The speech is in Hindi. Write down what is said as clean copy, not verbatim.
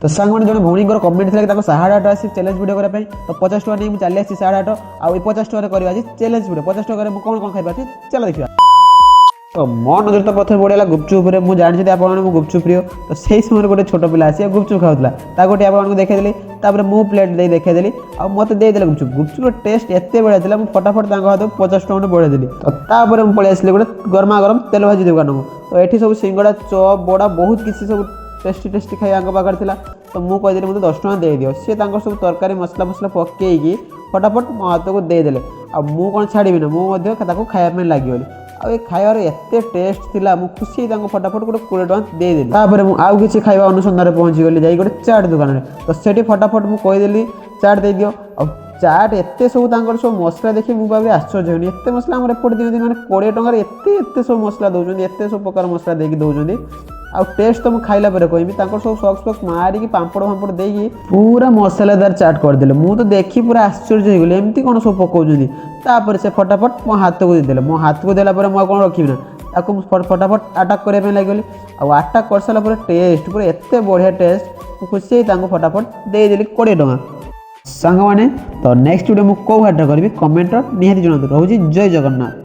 तो सांग मैंने जो भौणी कमेंट थी 100 आसी चैलेंज वीडियो करने तो 50 टका नहीं मुझे चली आसी 100 आउ 50 टका करवा चैलेंज वीडियो 50 टका कौन कौन खाई चलो देखिए। तो मो नजर तो प्रथम पड़ा गुपचुप मुझे जानी आप गुपचुप प्रिय तो सही समय गोटे छोट पिला आसी गुपचुप खाऊला गोटे आपको देखी मुझे प्लेट दे देखी आ मत देदेले गुपचुप गुपचुप टेस्ट एत बढ़िया था मुझे फटाफट हाथ 50 टका बढ़ाई देली तो तापर मुझे पलि आसली गोटे गरमा गरम तेल भाजी दुकान को तो ये सब सिंगड़ा चप बड़ा बहुत किसी सब टेस्टी टेस्टी खाଇବା पाखे था तो मुझे कहीदेली मतलब 10 टका दे दियो सी सब तरकारी मसला मसला पकईकि फटाफट मो हाथ को देदेले आ मुझे कौन छाड़ी ना मुझे खायापी लगिगली आ खाइबार एत टेस्ट था मुझे खुशी फटाफट गोटे 20 टका देदेली आउ किसी खाଇବା अनुसंधान पहुँची गली जाई गोटे चाट दुकान में तो सेठी फटाफट मुझे कहीदेली चाट दे दियो आ चाट एत सब सब मसला देखिए मुझे भावी आश्चर्य होनी एत मसला आम एपटे दिखते मैंने 20 टकर एत सब मसला दौरान एत सब प्रकार मसला देकी दौरान आ टेस्ट तो मुझे खाइला कहमी सब सॉक्स फक्स मारिकी पापड़ फापड़ देकी पूरा मसलादार चाट करदे मुझे तो देखी पूरा आश्चर्य होगली एमती कौन सब पकाउं से फटाफट मो हाथ को देदेले मो हाथ को देला मुझे कौन रखी ना ताको फटाफट अटाक करने लगे अटाक कर सारा टेस्ट पूरा एत बढ़िया टेस्ट खुशी फटाफट देदेली 20 टका सांग मैंने तो नेक्स्ट वीडियो मुझे कौ घाटा करी कमेंट निहाती जनातु रोजी जय जगन्नाथ।